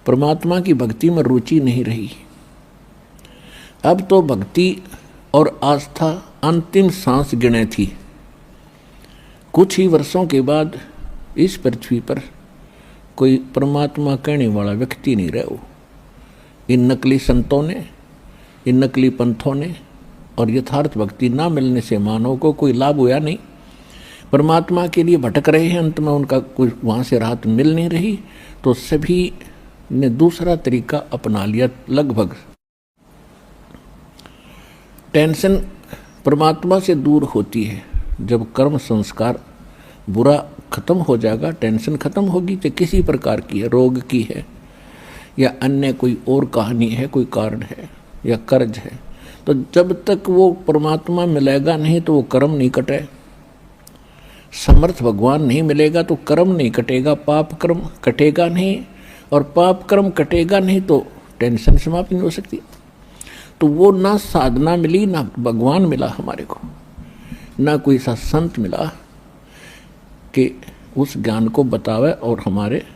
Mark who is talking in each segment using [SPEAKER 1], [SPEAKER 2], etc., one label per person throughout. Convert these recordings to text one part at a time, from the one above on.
[SPEAKER 1] परमात्मा की भक्ति में रुचि नहीं रही। अब तो भक्ति और आस्था अंतिम सांस गिने थी। कुछ ही वर्षों के बाद इस पृथ्वी पर कोई परमात्मा कहने वाला व्यक्ति नहीं रहा। इन नकली संतों ने, इन नकली पंथों ने और यथार्थ भक्ति ना मिलने से मानव को कोई लाभ हुआ नहीं। परमात्मा के लिए भटक रहे हैं, अंत में उनका कोई वहाँ से राहत मिल नहीं रही, तो सभी ने दूसरा तरीका अपना लिया। लगभग टेंशन परमात्मा से दूर होती है। जब कर्म संस्कार बुरा खत्म हो जाएगा, टेंशन खत्म होगी, चाहे किसी प्रकार की है, रोग की है या अन्य कोई और कहानी है, कोई कारण है या कर्ज है, तो जब तक वो परमात्मा मिलेगा नहीं तो वो कर्म नहीं कटे। समर्थ भगवान नहीं मिलेगा तो कर्म नहीं कटेगा, पाप कर्म कटेगा नहीं, और पाप कर्म कटेगा नहीं तो टेंशन समाप्त नहीं हो सकती। तो वो ना साधना मिली, ना भगवान मिला हमारे को, ना कोई सा संत मिला कि उस ज्ञान को बतावे और हमारे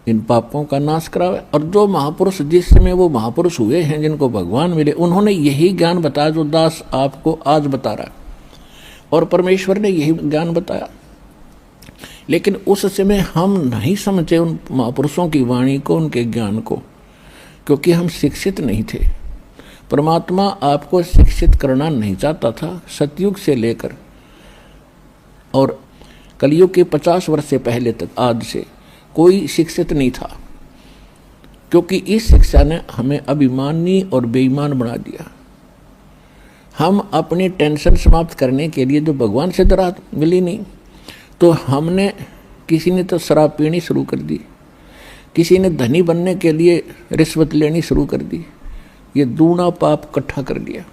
[SPEAKER 1] इन पापों का नाश करावे। और जो महापुरुष जिस समय वो महापुरुष हुए हैं, जिनको भगवान मिले, उन्होंने यही ज्ञान बताया जो दास आपको आज बता रहा है, और परमेश्वर ने यही ज्ञान बताया। लेकिन उस समय हम नहीं समझे उन महापुरुषों की वाणी को, उनके ज्ञान को, क्योंकि हम शिक्षित नहीं थे। परमात्मा आपको शिक्षित करना नहीं चाहता था। सतयुग से लेकर और कलयुग के 50 वर्ष से पहले तक, आज से कोई शिक्षित नहीं था, क्योंकि इस शिक्षा ने हमें अभिमानी और बेईमान बना दिया। हम अपनी टेंशन समाप्त करने के लिए जो भगवान से राहत मिली नहीं, तो हमने, किसी ने तो शराब पीनी शुरू कर दी, किसी ने धनी बनने के लिए रिश्वत लेनी शुरू कर दी, ये दूना पाप इकट्ठा कर लिया।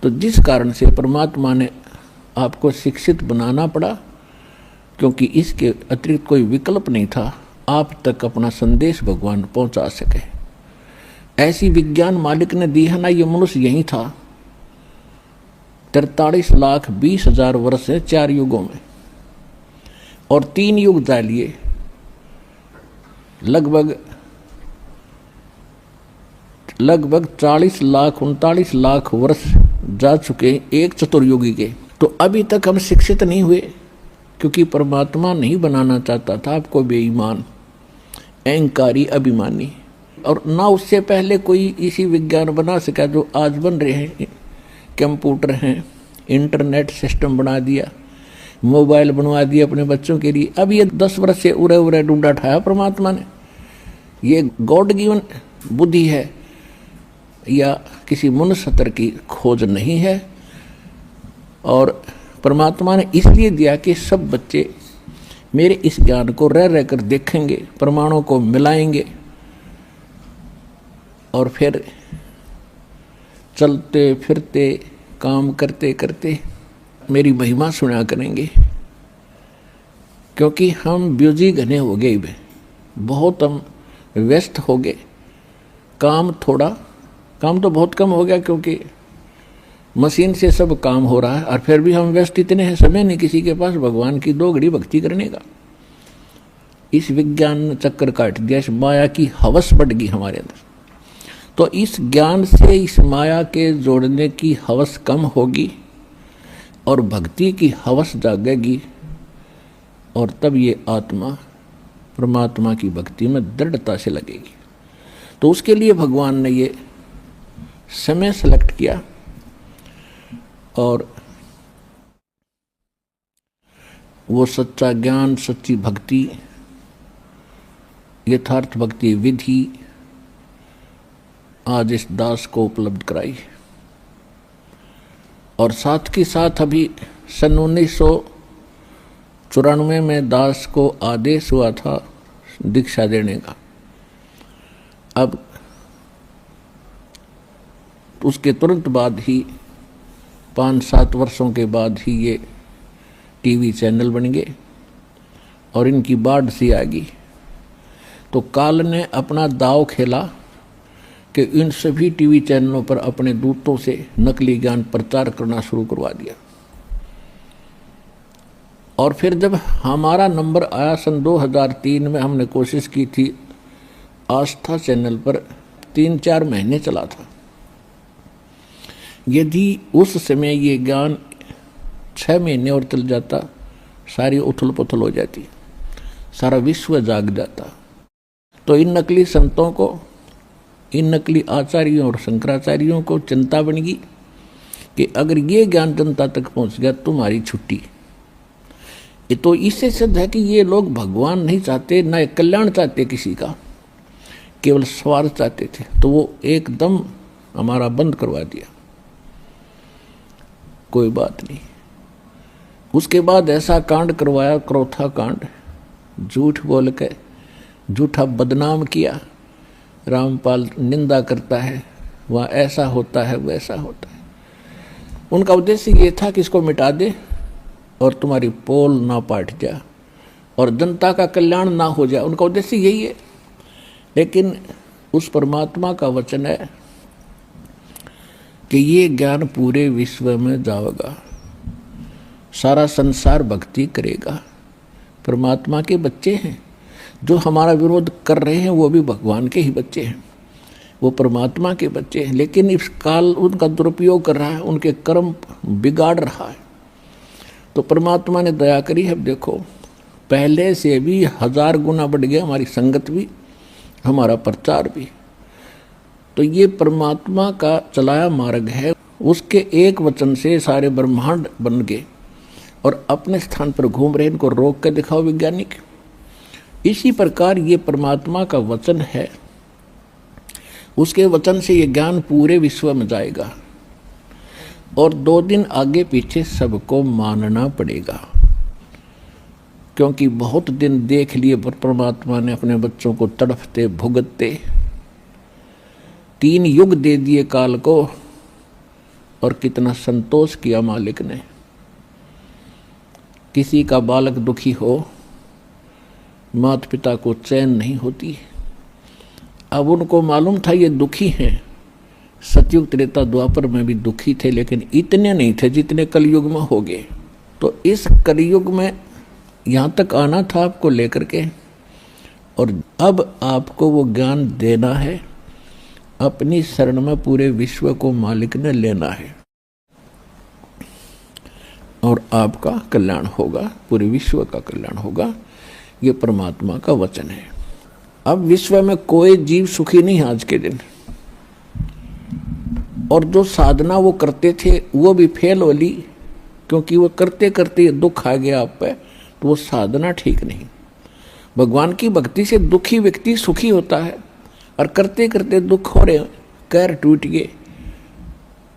[SPEAKER 1] तो जिस कारण से परमात्मा ने आपको शिक्षित बनाना पड़ा, क्योंकि इसके अतिरिक्त कोई विकल्प नहीं था आप तक अपना संदेश भगवान पहुंचा सके। ऐसी विज्ञान मालिक ने दी है ना, ये मनुष्य यही था 43,20,000 वर्ष है 4 युगों में, और 3 युग डालिए, लगभग 40 लाख 39 लाख वर्ष जा चुके एक चतुर्युगी के। तो अभी तक हम शिक्षित नहीं हुए, क्योंकि परमात्मा नहीं बनाना चाहता था आपको बेईमान, अहंकारी, अभिमानी। और ना उससे पहले कोई इसी विज्ञान बना सका जो आज बन रहे हैं। कंप्यूटर हैं, इंटरनेट सिस्टम बना दिया, मोबाइल बनवा दिए अपने बच्चों के लिए। अब ये 10 वर्ष से उड़े उड़े ढूंढा ठाया परमात्मा ने। ये गॉड गिवन बुद्धि है या किसी मनुष्य स्तर की खोज नहीं है, और परमात्मा ने इसलिए दिया कि सब बच्चे मेरे इस ज्ञान को रह रहकर देखेंगे, प्रमाणों को मिलाएंगे, और फिर चलते फिरते काम करते करते मेरी महिमा सुना करेंगे। क्योंकि हम बिजी घने हो गए, बहुत हम व्यस्त हो गए। काम तो बहुत कम हो गया, क्योंकि मशीन से सब काम हो रहा है, और फिर भी हम व्यस्त इतने हैं, समय नहीं किसी के पास भगवान की 2 घड़ी भक्ति करने का। इस विज्ञान ने चक्कर काट दिया, इस माया की हवस बढ़ गई हमारे अंदर। तो इस ज्ञान से इस माया के जोड़ने की हवस कम होगी और भक्ति की हवस जागेगी, और तब ये आत्मा परमात्मा की भक्ति में दृढ़ता से लगेगी। तो उसके लिए भगवान ने ये समय सेलेक्ट किया, और वो सच्चा ज्ञान, सच्ची भक्ति, यथार्थ भक्ति विधि आज इस दास को उपलब्ध कराई। और साथ के साथ अभी सन 1994 में दास को आदेश हुआ था दीक्षा देने का। अब उसके तुरंत बाद ही 5-7 वर्षों के बाद ही ये टीवी चैनल बन गए और इनकी बाढ़ सी आ गई। तो काल ने अपना दाव खेला कि इन सभी टीवी चैनलों पर अपने दूतों से नकली ज्ञान प्रचार करना शुरू करवा दिया। और फिर जब हमारा नंबर आया सन 2003 में, हमने कोशिश की थी आस्था चैनल पर 3-4 महीने चला था। यदि उस समय ये ज्ञान 6 महीने और चल जाता, सारी उथल पुथल हो जाती, सारा विश्व जाग जाता। तो इन नकली संतों को, इन नकली आचार्यों और शंकराचार्यों को चिंता बन गई कि अगर ये ज्ञान जनता तक पहुंच गया तुम्हारी छुट्टी। ये तो इससे सिद्ध है कि ये लोग भगवान नहीं चाहते, न कल्याण चाहते किसी का, केवल स्वार्थ चाहते थे। तो वो एकदम हमारा बंद करवा दिया। कोई बात नहीं। उसके बाद ऐसा कांड करवाया, क्रोथा कांड, झूठ बोल के झूठा बदनाम किया। रामपाल निंदा करता है, वहाँ ऐसा होता है वैसा होता है। उनका उद्देश्य ये था कि इसको मिटा दे और तुम्हारी पोल ना पाट जाए और जनता का कल्याण ना हो जाए। उनका उद्देश्य यही है। लेकिन उस परमात्मा का वचन है कि ये ज्ञान पूरे विश्व में जाएगा, सारा संसार भक्ति करेगा। परमात्मा के बच्चे हैं, जो हमारा विरोध कर रहे हैं वो भी भगवान के ही बच्चे हैं, वो परमात्मा के बच्चे हैं। लेकिन इस काल उनका दुरुपयोग कर रहा है, उनके कर्म बिगाड़ रहा है। तो परमात्मा ने दया करी है। देखो, पहले से भी 1000 गुना बढ़ गया हमारी संगत भी, हमारा प्रचार भी। तो ये परमात्मा का चलाया मार्ग है। उसके एक वचन से सारे ब्रह्मांड बन गए और अपने स्थान पर घूम रहे। इनको रोक कर दिखाओ वैज्ञानिक। इसी प्रकार ये परमात्मा का वचन है, उसके वचन से ये ज्ञान पूरे विश्व में जाएगा और 2 दिन आगे पीछे सबको मानना पड़ेगा। क्योंकि बहुत दिन देख लिए परमात्मा ने अपने बच्चों को तड़फते भुगतते, 3 युग दे दिए काल को, और कितना संतोष किया मालिक ने। किसी का बालक दुखी हो, माता पिता को चैन नहीं होती। अब उनको मालूम था ये दुखी हैं। सतयुग त्रेता द्वापर में भी दुखी थे, लेकिन इतने नहीं थे जितने कलयुग में हो गए। तो इस कलयुग में यहाँ तक आना था आपको लेकर के, और अब आपको वो ज्ञान देना है। अपनी शरण में पूरे विश्व को मालिक ने लेना है और आपका कल्याण होगा, पूरे विश्व का कल्याण होगा। ये परमात्मा का वचन है। अब विश्व में कोई जीव सुखी नहीं है आज के दिन, और जो साधना वो करते थे वो भी फेल हो ली, क्योंकि वो करते करते दुख आ गया आप पे, तो वो साधना ठीक नहीं। भगवान की भक्ति से दुखी व्यक्ति सुखी होता है, और करते करते दुख हो रहे, कैर टूट गए,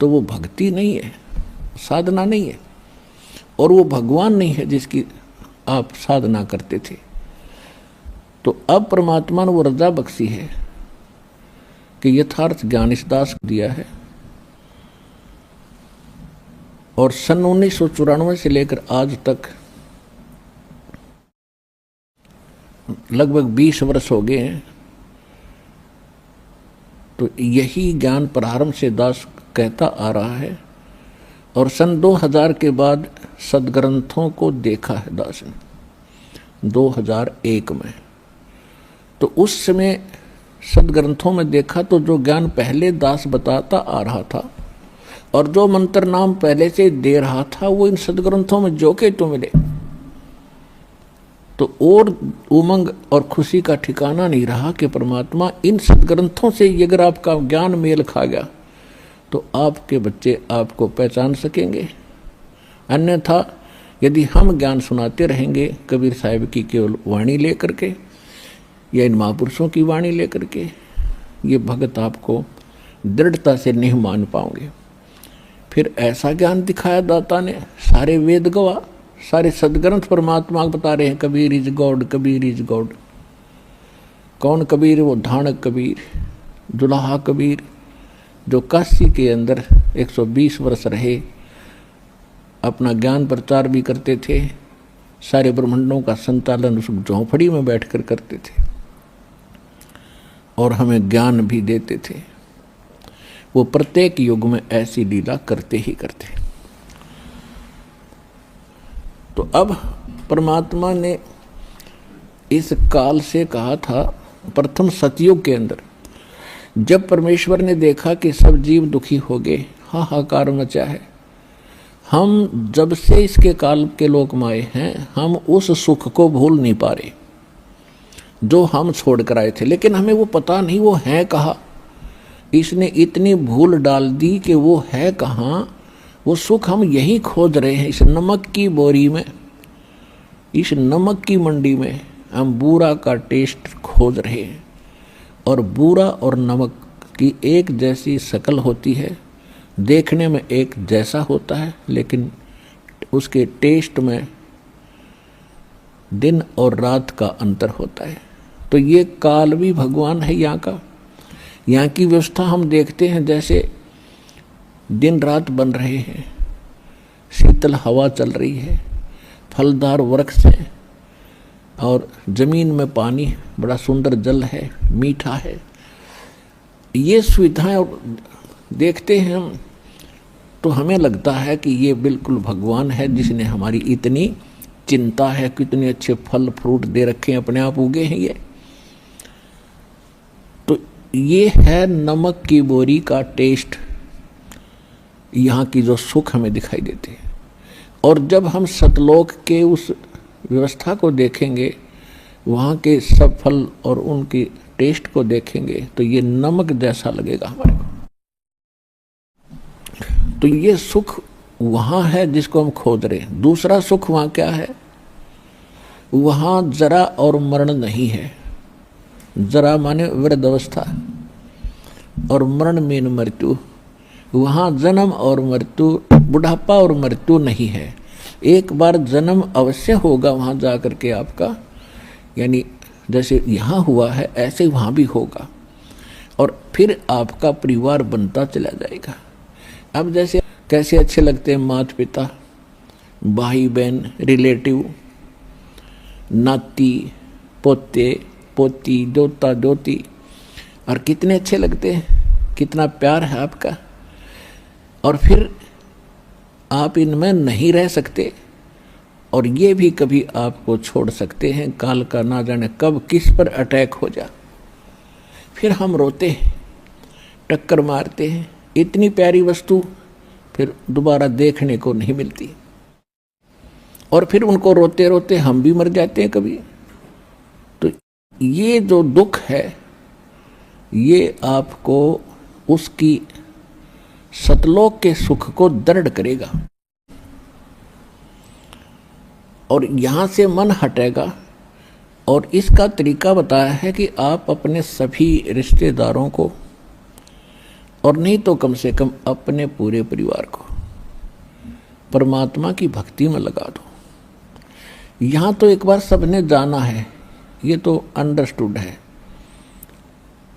[SPEAKER 1] तो वो भक्ति नहीं है, साधना नहीं है, और वो भगवान नहीं है जिसकी आप साधना करते थे। तो अब परमात्मा ने वो रजा बख्शी है कि यथार्थ ज्ञान इस दास को दिया है। और सन 1994 से लेकर आज तक लगभग 20 वर्ष हो गए हैं। तो यही ज्ञान प्रारंभ से दास कहता आ रहा है, और सन 2000 के बाद सदग्रंथों को देखा है दास ने 2001 में। तो उस समय सदग्रंथों में देखा तो जो ज्ञान पहले दास बताता आ रहा था और जो मंत्र नाम पहले से दे रहा था, वो इन सदग्रंथों में जो के तो मिले। तो और उमंग और खुशी का ठिकाना नहीं रहा कि परमात्मा इन सदग्रंथों से अगर आपका ज्ञान मेल खा गया तो आपके बच्चे आपको पहचान सकेंगे। अन्यथा यदि हम ज्ञान सुनाते रहेंगे कबीर साहिब की केवल वाणी लेकर के या इन महापुरुषों की वाणी लेकर के, ये भगत आपको दृढ़ता से नहीं मान पाओगे। फिर ऐसा ज्ञान दिखाया दाता ने, सारे वेद गवाह, सारे सदग्रंथ परमात्मा बता रहे हैं Kabir is God, Kabir is God. कौन कबीर? वो धानक कबीर, दुल्हा कबीर, जो काशी के अंदर 120 वर्ष रहे, अपना ज्ञान प्रचार भी करते थे, सारे ब्रह्मांडों का संचालन उस झोंपड़ी में बैठकर करते थे और हमें ज्ञान भी देते थे। वो प्रत्येक युग में ऐसी लीला करते ही करते। तो अब परमात्मा ने इस काल से कहा था प्रथम सतयुग के अंदर जब परमेश्वर ने देखा कि सब जीव दुखी हो गए, हाहाकार मचा है, हम जब से इसके काल के लोक में आए हैं, हम उस सुख को भूल नहीं पा रहे जो हम छोड़ कर आए थे। लेकिन हमें वो पता नहीं वो है कहाँ। इसने इतनी भूल डाल दी कि वो है कहाँ। वो सुख हम यही खोज रहे हैं, इस नमक की बोरी में, इस नमक की मंडी में हम बूरा का टेस्ट खोज रहे हैं। और बूरा और नमक की एक जैसी शक्ल होती है, देखने में एक जैसा होता है, लेकिन उसके टेस्ट में दिन और रात का अंतर होता है। तो ये काल भी भगवान है यहाँ का। यहाँ की व्यवस्था हम देखते हैं, जैसे दिन रात बन रहे हैं, शीतल हवा चल रही है, फलदार वृक्ष है और जमीन में पानी, बड़ा सुंदर जल है, मीठा है। ये सुविधाएं और देखते हैं हम तो हमें लगता है कि ये बिल्कुल भगवान है जिसने हमारी इतनी चिंता है, कितने अच्छे फल फ्रूट दे रखे हैं, अपने आप उगे हैं ये। तो ये है नमक की बोरी का टेस्ट, यहाँ की जो सुख हमें दिखाई देते हैं। और जब हम सतलोक के उस व्यवस्था को देखेंगे, वहाँ के सब फल और उनकी टेस्ट को देखेंगे तो ये नमक जैसा लगेगा हमारे को। तो ये सुख वहाँ है जिसको हम खोज रहे हैं। दूसरा सुख वहाँ क्या है? वहाँ जरा और मरण नहीं है। जरा माने वृद्धावस्था और मरण मीन मृत्यु। वहाँ जन्म और मृत्यु, बुढ़ापा और मृत्यु नहीं है। एक बार जन्म अवश्य होगा वहाँ जा कर के आपका, यानी जैसे यहाँ हुआ है ऐसे वहाँ भी होगा, और फिर आपका परिवार बनता चला जाएगा। अब जैसे कैसे अच्छे लगते हैं माता पिता, भाई बहन, रिलेटिव, नाती पोते पोती, दोता दोती, और कितने अच्छे लगते हैं, कितना प्यार है आपका। और फिर आप इनमें नहीं रह सकते, और ये भी कभी आपको छोड़ सकते हैं। काल का ना जाने कब किस पर अटैक हो जा, फिर हम रोते हैं, टक्कर मारते हैं। इतनी प्यारी वस्तु फिर दोबारा देखने को नहीं मिलती, और फिर उनको रोते रोते हम भी मर जाते हैं कभी। तो ये जो दुख है ये आपको उसकी सतलोक के सुख को दृढ़ करेगा, और यहाँ से मन हटेगा। और इसका तरीका बताया है कि आप अपने सभी रिश्तेदारों को, और नहीं तो कम से कम अपने पूरे परिवार को परमात्मा की भक्ति में लगा दो। यहाँ तो एक बार सबने जाना है, ये तो अंडरस्टूड है,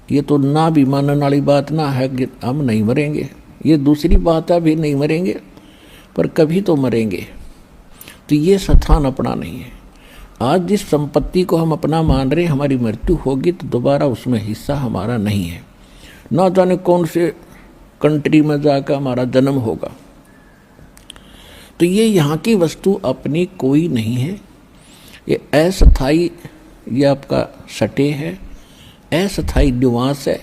[SPEAKER 1] ये तो ना भी मानने वाली बात ना है कि हम नहीं मरेंगे। ये दूसरी बात है, भी नहीं मरेंगे पर कभी तो मरेंगे। तो ये स्थान अपना नहीं है। आज जिस संपत्ति को हम अपना मान रहे, हमारी मृत्यु होगी तो दोबारा उसमें हिस्सा हमारा नहीं है। ना जाने कौन से कंट्री में जाकर हमारा जन्म होगा। तो ये यहाँ की वस्तु अपनी कोई नहीं है, ये अस्थायी, ये आपका सटे है, अस्थायी निवास है।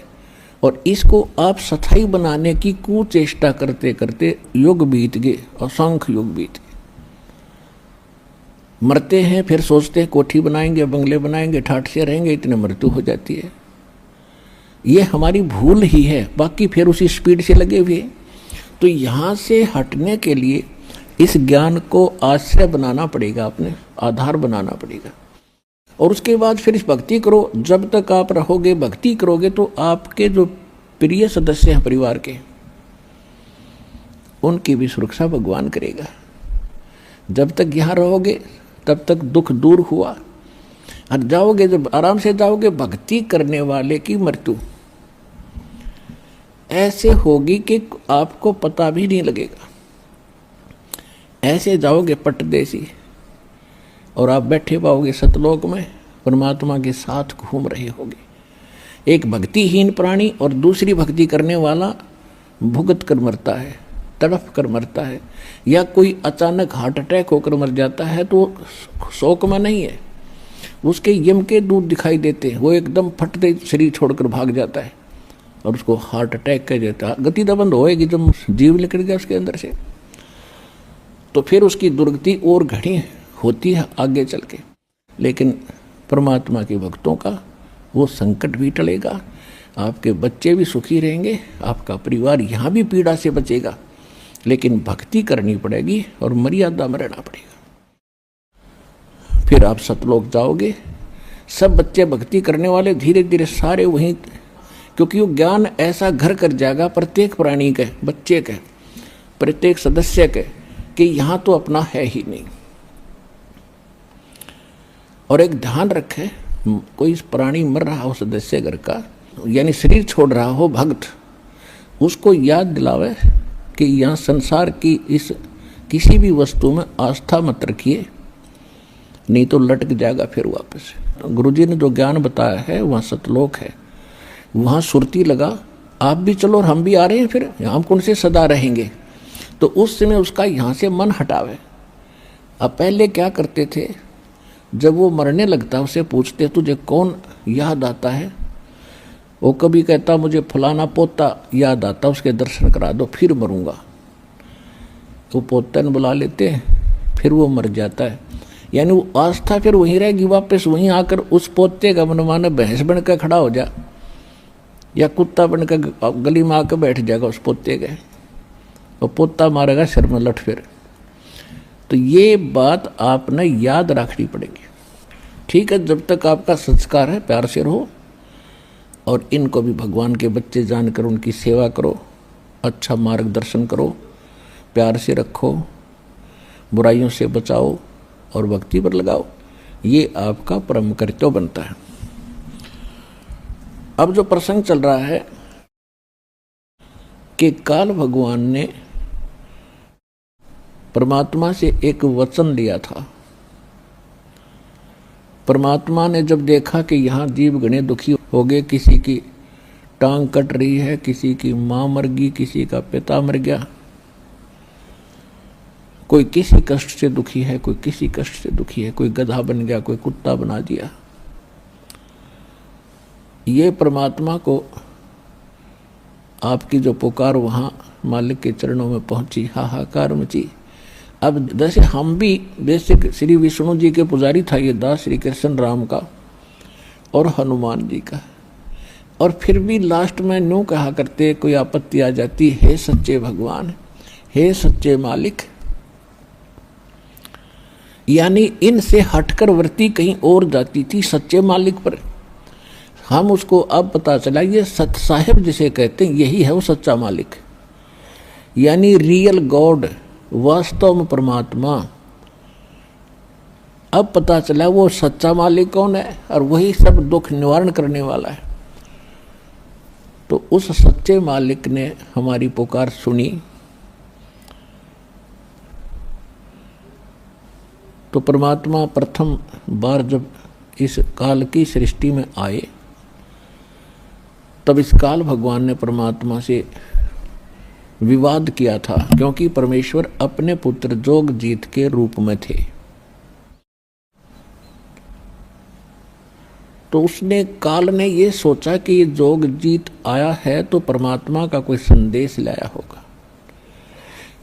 [SPEAKER 1] और इसको आप स्थायी बनाने की कुचेष्टा करते करते युग बीत गए, असंख्य युग बीत गए। मरते हैं, फिर सोचते हैं कोठी बनाएंगे, बंगले बनाएंगे, ठाठ से रहेंगे, इतने मृत्यु हो जाती है। ये हमारी भूल ही है, बाकी फिर उसी स्पीड से लगे हुए। तो यहाँ से हटने के लिए इस ज्ञान को आश्रय बनाना पड़ेगा, अपने आधार बनाना पड़ेगा। और उसके बाद फिर इस भक्ति करो। जब तक आप रहोगे, भक्ति करोगे, तो आपके जो प्रिय सदस्य हैं परिवार के, उनकी भी सुरक्षा भगवान करेगा। जब तक यहाँ रहोगे तब तक दुख दूर हुआ, और जाओगे जब आराम से जाओगे, भक्ति करने वाले की मृत्यु ऐसे होगी कि आपको पता भी नहीं लगेगा। ऐसे जाओगे पटदेसी, और आप बैठे पाओगे सतलोक में, परमात्मा के साथ घूम रहे होगे। एक भक्तिहीन प्राणी और दूसरी भक्ति करने वाला भुगत कर मरता है, तड़प कर मरता है, या कोई अचानक हार्ट अटैक होकर मर जाता है, तो शोक में नहीं है। उसके यम के दूत दिखाई देते हैं, वो एकदम फटते शरीर छोड़कर भाग जाता है और उसको हार्ट अटैक कह देता है। गति तो बंद होएगी जब जीव निकल गया उसके अंदर से, तो फिर उसकी दुर्गति और घनी होती है आगे चल के। लेकिन परमात्मा के भक्तों का वो संकट भी टलेगा, आपके बच्चे भी सुखी रहेंगे, आपका परिवार यहाँ भी पीड़ा से बचेगा। लेकिन भक्ति करनी पड़ेगी और मर्यादा में रहना पड़ेगा, फिर आप सतलोक जाओगे। सब बच्चे भक्ति करने वाले धीरे धीरे सारे वहीं, क्योंकि वो ज्ञान ऐसा घर कर जाएगा प्रत्येक प्राणी के, बच्चे के, प्रत्येक सदस्य के, कि यहाँ तो अपना है ही नहीं। और एक ध्यान रखे, कोई प्राणी मर रहा हो सदस्य घर का, यानी शरीर छोड़ रहा हो भक्त, उसको याद दिलावे कि यहाँ संसार की इस किसी भी वस्तु में आस्था मत रखिए, नहीं तो लटक जाएगा फिर वापस। गुरु जी ने जो ज्ञान बताया है वहाँ सतलोक है, वहाँ सुरती लगा, आप भी चलो और हम भी आ रहे हैं, फिर हम कौन से सदा रहेंगे। तो उस समय उसका यहाँ से मन हटावे। अब पहले क्या करते थे, जब वो मरने लगता उसे पूछते तुझे कौन याद आता है, वो कभी कहता मुझे फलाना पोता याद आता, उसके दर्शन करा दो फिर मरूंगा। वो पोता ने बुला लेते हैं, फिर वो मर जाता है। यानी वो आस्था फिर वहीं रहेगी, वापस वहीं आकर उस पोते का मनमाना भैंस बनकर खड़ा हो जा, या कुत्ता बनकर गली में आकर बैठ जाएगा उस पोते के, और पोता मारेगा सिर में लठ फिर। तो ये बात आपने याद रखनी पड़ेगी। ठीक है, जब तक आपका संस्कार है प्यार से रहो, और इनको भी भगवान के बच्चे जानकर उनकी सेवा करो, अच्छा मार्गदर्शन करो, प्यार से रखो, बुराइयों से बचाओ और भक्ति पर लगाओ। ये आपका परम कर्तव्य बनता है। अब जो प्रसंग चल रहा है कि काल भगवान ने परमात्मा से एक वचन लिया था। परमात्मा ने जब देखा कि यहाँ जीव गणे दुखी हो गए, किसी की टांग कट रही है, किसी की माँ मर गई, किसी का पिता मर गया, कोई किसी कष्ट से दुखी है, कोई किसी कष्ट से दुखी है, कोई गधा बन गया, कोई कुत्ता बना दिया। ये परमात्मा को आपकी जो पुकार वहाँ मालिक के चरणों में पहुंची, हाहाकार मची। अब जैसे हम भी बेसिक श्री विष्णु जी के पुजारी था ये दास, श्री कृष्ण राम का और हनुमान जी का, और फिर भी लास्ट में न्यू कहा करते, कोई आपत्ति आ जाती, हे सच्चे भगवान, हे सच्चे मालिक। यानी इनसे हटकर वृत्ति कहीं और जाती थी सच्चे मालिक पर। हम उसको अब पता चला ये सत साहिब जिसे कहते हैं यही है वो सच्चा मालिक, यानी रियल गॉड, वास्तव में परमात्मा। अब पता चला वो सच्चा मालिक कौन है, और वही सब दुख निवारण करने वाला है। तो उस सच्चे मालिक ने हमारी पुकार सुनी। तो परमात्मा प्रथम बार जब इस काल की सृष्टि में आए, तब इस काल भगवान ने परमात्मा से विवाद किया था, क्योंकि परमेश्वर अपने पुत्र जोगजीत के रूप में थे। तो उसने, काल ने ये सोचा कि ये जोगजीत आया है तो परमात्मा का कोई संदेश लाया होगा।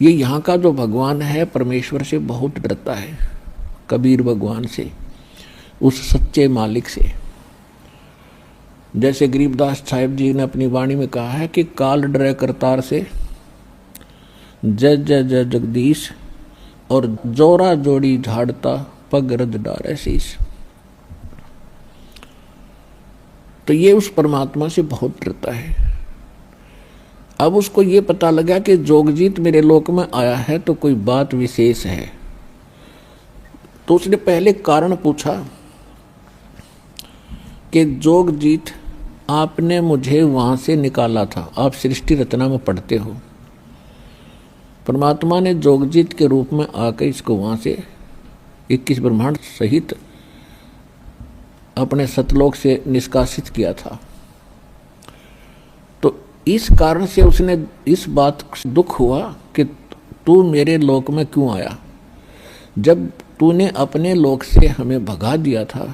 [SPEAKER 1] ये यहाँ का जो भगवान है परमेश्वर से बहुत डरता है, कबीर भगवान से, उस सच्चे मालिक से। जैसे गरीबदास साहिब जी ने अपनी वाणी में कहा है कि काल डरे करतार से, जय जय जय जगदीश, और जोरा जोड़ी झाड़ता पग रद डारे शीश। तो ये उस परमात्मा से बहुत डरता है। अब उसको ये पता लगा कि जोगजीत मेरे लोक में आया है तो कोई बात विशेष है। तो उसने पहले कारण पूछा कि जोगजीत, आपने मुझे वहां से निकाला था, आप सृष्टि रचना में पढ़ते हो, परमात्मा ने जोगजीत के रूप में आकर इसको वहां से 21 ब्रह्मांड सहित अपने सतलोक से निष्कासित किया था। तो इस कारण से उसने इस बात से दुख हुआ कि तू मेरे लोक में क्यों आया, जब तूने अपने लोक से हमें भगा दिया था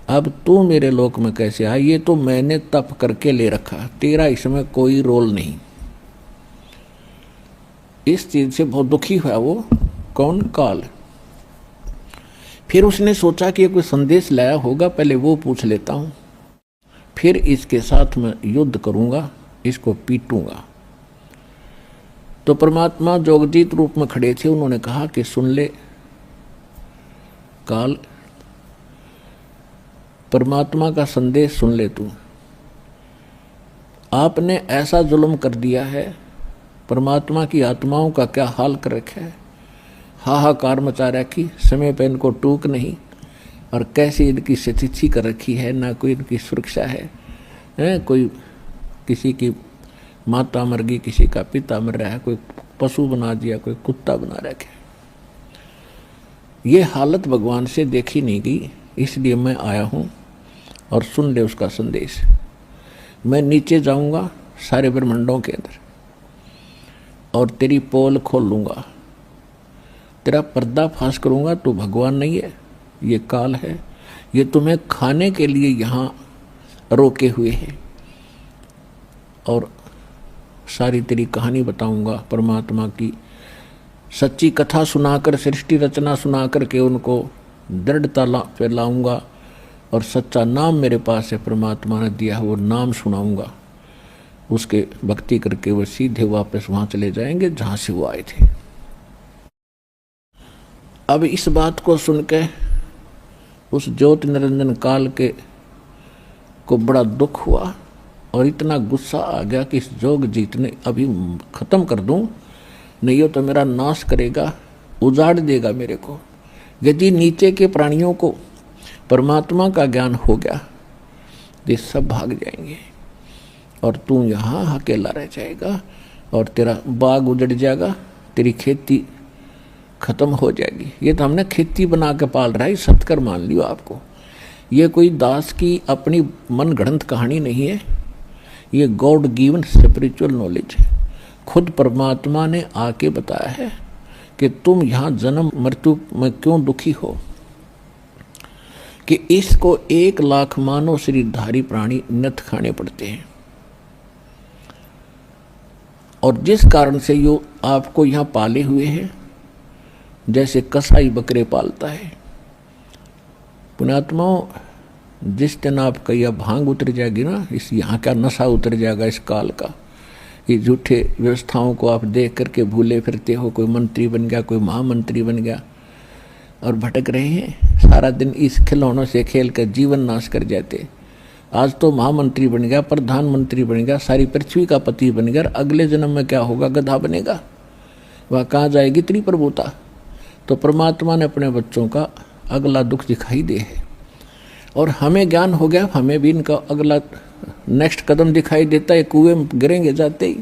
[SPEAKER 1] अब तू मेरे लोक में कैसे आया? ये तो मैंने तप करके ले रखा, तेरा इसमें कोई रोल नहीं। इस चीज से बहुत दुखी हुआ वो। कौन? काल। फिर उसने सोचा कि कोई संदेश लाया होगा, पहले वो पूछ लेता हूं, फिर इसके साथ मैं युद्ध करूंगा, इसको पीटूंगा। तो परमात्मा जोगजीत रूप में खड़े थे, उन्होंने कहा कि सुन ले काल, परमात्मा का संदेश सुन ले तू। आपने ऐसा जुल्म कर दिया है, परमात्मा की आत्माओं का क्या हाल कर रखा है, हाहाकार मचा रखी, समय पर इनको टूक नहीं, और कैसी इनकी स्थिति कर रखी है, ना कोई इनकी सुरक्षा है, कोई किसी की माता मर गई, किसी का पिता मर रहा है, कोई पशु बना दिया, कोई कुत्ता बना रखा है। ये हालत भगवान से देखी नहीं गई, इसलिए मैं आया हूँ और सुन ले उसका संदेश। मैं नीचे जाऊँगा सारे ब्रह्मांडों के अंदर और तेरी पोल खोल लूँगा, तेरा पर्दा फाश करूँगा। तू भगवान नहीं है, ये काल है, ये तुम्हें खाने के लिए यहाँ रोके हुए हैं, और सारी तेरी कहानी बताऊँगा, परमात्मा की सच्ची कथा सुनाकर, सृष्टि रचना सुनाकर के उनको दृढ़ता पे लाऊंगा, और सच्चा नाम मेरे पास है, परमात्मा ने दिया है, वो नाम सुनाऊंगा। उसके भक्ति करके वो सीधे वापस वहां चले जाएंगे जहां से वो आए थे। अब इस बात को सुन के उस ज्योति निरंजन काल के को बड़ा दुख हुआ और इतना गुस्सा आ गया कि इस जोगजीत ने अभी खत्म कर दूं, नहीं हो तो मेरा नाश करेगा, उजाड़ देगा मेरे को। यदि नीचे के प्राणियों को परमात्मा का ज्ञान हो गया, ये सब भाग जाएंगे और तू यहाँ अकेला रह जाएगा, और तेरा बाग उजड़ जाएगा, तेरी खेती खत्म हो जाएगी। ये तो हमने खेती बना के पाल रहा है, सत्कर मान लियो आपको। ये कोई दास की अपनी मन गढ़ंत कहानी नहीं है, ये गॉड गिवन स्पिरिचुअल नॉलेज है। खुद परमात्मा ने आके बताया है कि तुम यहाँ जन्म मृत्यु में क्यों दुखी हो, कि इसको 1 लाख मानव शरीरधारी प्राणी नथ खाने पड़ते हैं, और जिस कारण से यो आपको यहाँ पाले हुए हैं, जैसे कसाई बकरे पालता है। पुण्यात्माओं, जिस दिन आपका यह भांग उतर जाएगी ना, इस यहाँ का नशा उतर जाएगा इस काल का, ये झूठे व्यवस्थाओं को आप देख करके भूले फिरते हो, कोई मंत्री बन गया, कोई महामंत्री बन गया और भटक रहे हैं, सारा दिन इस खिलौनों से खेल कर जीवन नाश कर जाते। आज तो महामंत्री बन गया, प्रधानमंत्री बन गया, सारी पृथ्वी का पति बन गया, अगले जन्म में क्या होगा? गधा बनेगा। वह कहाँ जाएगी तेरी प्रभुता? तो परमात्मा ने अपने बच्चों का अगला दुख दिखाई दे है, और हमें ज्ञान हो गया, हमें भी इनका अगला नेक्स्ट कदम दिखाई देता है, कुएं में गिरेंगे जाते ही।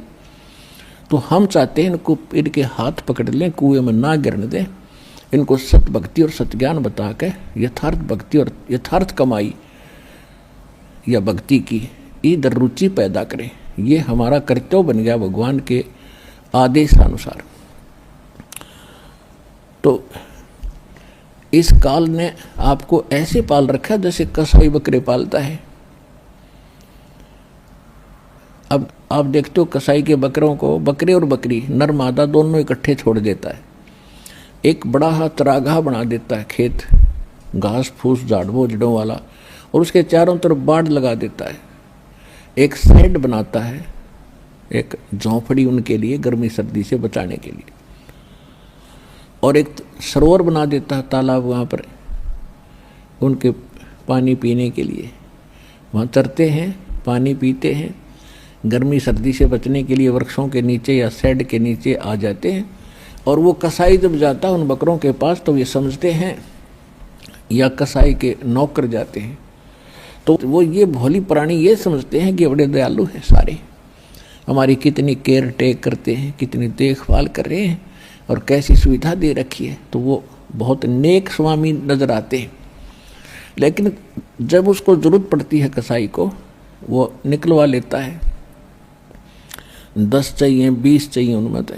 [SPEAKER 1] तो हम चाहते हैं इनको, इनके हाथ पकड़ लें, कुएं में ना गिरने दें, इनको सत भक्ति और सत्ज्ञान बता के यथार्थ भक्ति और यथार्थ कमाई या भक्ति की इधर रुचि पैदा करें। ये हमारा कर्तव्य बन गया भगवान के आदेशानुसार। तो इस काल ने आपको ऐसे पाल रखा जैसे कसाई बकरे पालता है। अब आप देखते हो कसाई के बकरों को, बकरे और बकरी नर मादा दोनों इकट्ठे छोड़ देता है, एक बड़ा सा चरागाह बना देता है, खेत घास फूस झाड़वों जड़ों वाला, और उसके चारों तरफ बाड़ लगा देता है, एक शेड बनाता है, एक झोंपड़ी उनके लिए गर्मी सर्दी से बचाने के लिए, और एक सरोवर बना देता है, तालाब वहाँ पर उनके पानी पीने के लिए, वहाँ चरते हैं, पानी पीते हैं, गर्मी सर्दी से बचने के लिए वृक्षों के नीचे या शेड के नीचे आ जाते हैं। और वो कसाई जब जाता है उन बकरों के पास, तो ये समझते हैं, या कसाई के नौकर जाते हैं, तो वो ये भोली प्राणी ये समझते हैं कि बड़े दयालु हैं, सारे हमारी कितनी केयर टेक करते हैं, कितनी देखभाल कर रहे हैं, और कैसी सुविधा दे रखी है, तो वो बहुत नेक स्वामी नजर आते हैं। लेकिन जब उसको जरूरत पड़ती है कसाई को, वो निकलवा लेता है, 10 चाहिए 20 चाहिए उनमें तो,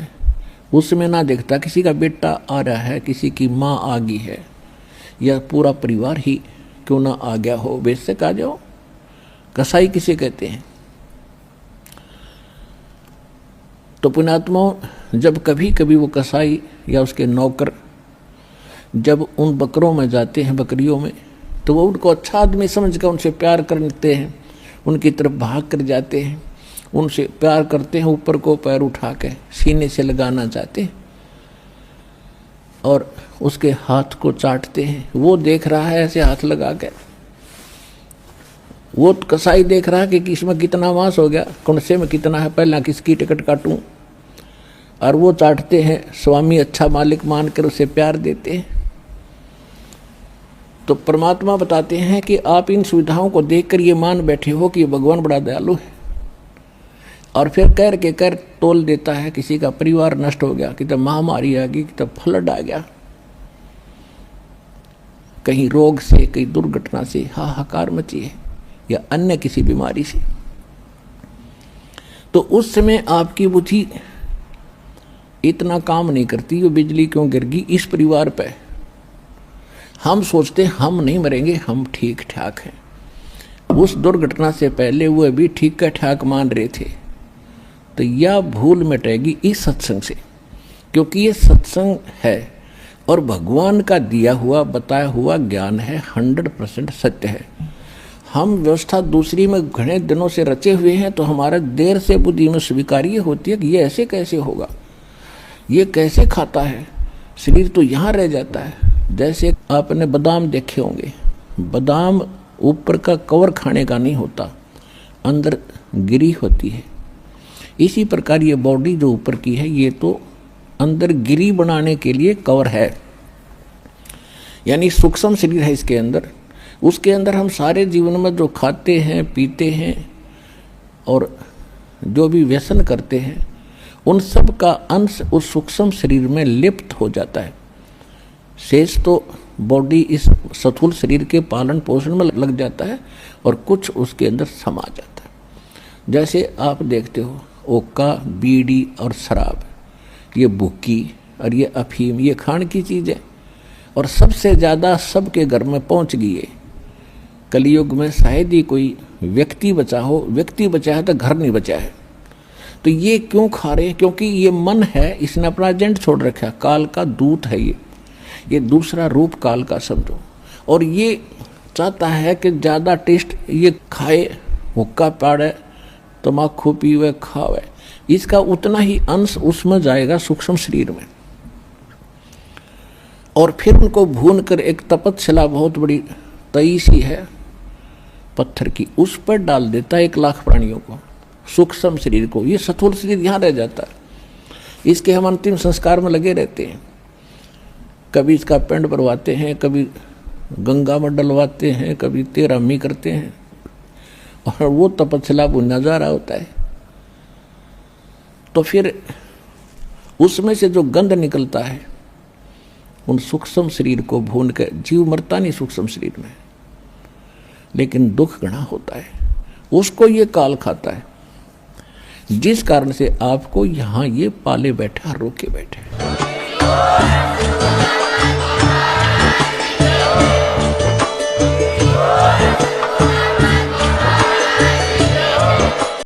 [SPEAKER 1] उसमें ना देखता किसी का बेटा आ रहा है, किसी की माँ आ गई है, या पूरा परिवार ही क्यों ना आ गया हो, बेशक आ जाओ। कसाई किसे कहते हैं? तो पुण्यात्माओं, जब कभी कभी वो कसाई या उसके नौकर जब उन बकरों में जाते हैं, बकरियों में, तो वो उनको अच्छा आदमी समझकर उनसे प्यार करते हैं, उनकी तरफ भाग कर जाते हैं, उनसे प्यार करते हैं, ऊपर को पैर उठा के सीने से लगाना चाहते हैं और उसके हाथ को चाटते हैं। वो देख रहा है ऐसे हाथ लगा के, वो कसाई देख रहा है कि किसमें कितना मांस हो गया, कौनसे में कितना है, पहला किसकी टिकट काटूं। और वो चाटते हैं, स्वामी अच्छा मालिक मानकर उसे प्यार देते हैं। तो परमात्मा बताते हैं कि आप इन सुविधाओं को देखकर ये मान बैठे हो कि भगवान बड़ा दयालु है, और फिर कर के कर तोल देता है। किसी का परिवार नष्ट हो गया, कितने महामारी आ गई, कितने फ्लड आ गया, कहीं रोग से, कहीं दुर्घटना से हाहाकार मची है, या अन्य किसी बीमारी से, तो उस समय आपकी बुद्धि इतना काम नहीं करती, वो बिजली क्यों गिर गई इस परिवार पे। हम सोचते हम नहीं मरेंगे, हम ठीक ठाक हैं। उस दुर्घटना से पहले वो भी ठीक ठाक मान रहे थे। तो यह भूल मिटेगी इस सत्संग से, क्योंकि ये सत्संग है और भगवान का दिया हुआ बताया हुआ ज्ञान है, 100% सत्य है। हम व्यवस्था दूसरी में घने दिनों से रचे हुए हैं, तो हमारा देर से बुद्धि में स्वीकार्य होती है कि ये ऐसे कैसे होगा, ये कैसे खाता है, शरीर तो यहाँ रह जाता है। जैसे आपने बादाम देखे होंगे, बादाम ऊपर का कवर खाने का नहीं होता, अंदर गिरी होती है। इसी प्रकार ये बॉडी जो ऊपर की है, ये तो अंदर गिरी बनाने के लिए कवर है, यानी सूक्ष्म शरीर है इसके अंदर। उसके अंदर हम सारे जीवन में जो खाते हैं, पीते हैं और जो भी व्यसन करते हैं, उन सब का अंश उस सूक्ष्म शरीर में लिप्त हो जाता है। शेष तो बॉडी इस स्थूल शरीर के पालन पोषण में लग जाता है और कुछ उसके अंदर समा जाता है। जैसे आप देखते हो ओका, बीड़ी और शराब, ये भुक्की और ये अफीम, ये खाने की चीज़ है और सबसे ज़्यादा सबके घर में पहुंच गई है। कलयुग में शायद ही कोई व्यक्ति बचा हो, व्यक्ति बचा है तो घर नहीं बचा है। तो ये क्यों खा रहे हैं? क्योंकि ये मन है, इसने अपना एजेंट छोड़ रखा है, काल का दूत है ये दूसरा रूप काल का समझो। और ये चाहता है कि ज़्यादा टेस्ट ये खाए, हुक्का पाड़े, तम्बाकू पीवे, खावे, इसका उतना ही अंश उसमें जाएगा सूक्ष्म शरीर में। और फिर उनको भून कर एक तपतशिला बहुत बड़ी तई सी है पत्थर की, उस पर डाल देता है 1 लाख प्राणियों को, सूक्ष्म शरीर को। ये स्थूल शरीर यहाँ रह जाता है। इसके हम अंतिम संस्कार में लगे रहते हैं, कभी इसका पिंड भरवाते हैं, कभी गंगा में डलवाते हैं, कभी 13 करते हैं, और वो तपस्या भुना जा रहा होता है। तो फिर उसमें से जो गंध निकलता है, उन सूक्ष्म शरीर को भून कर, जीव मरता नहीं सूक्ष्म शरीर में, लेकिन दुख घना होता है, उसको ये काल खाता है, जिस कारण से आपको यहाँ ये पाले बैठा, रोके बैठे।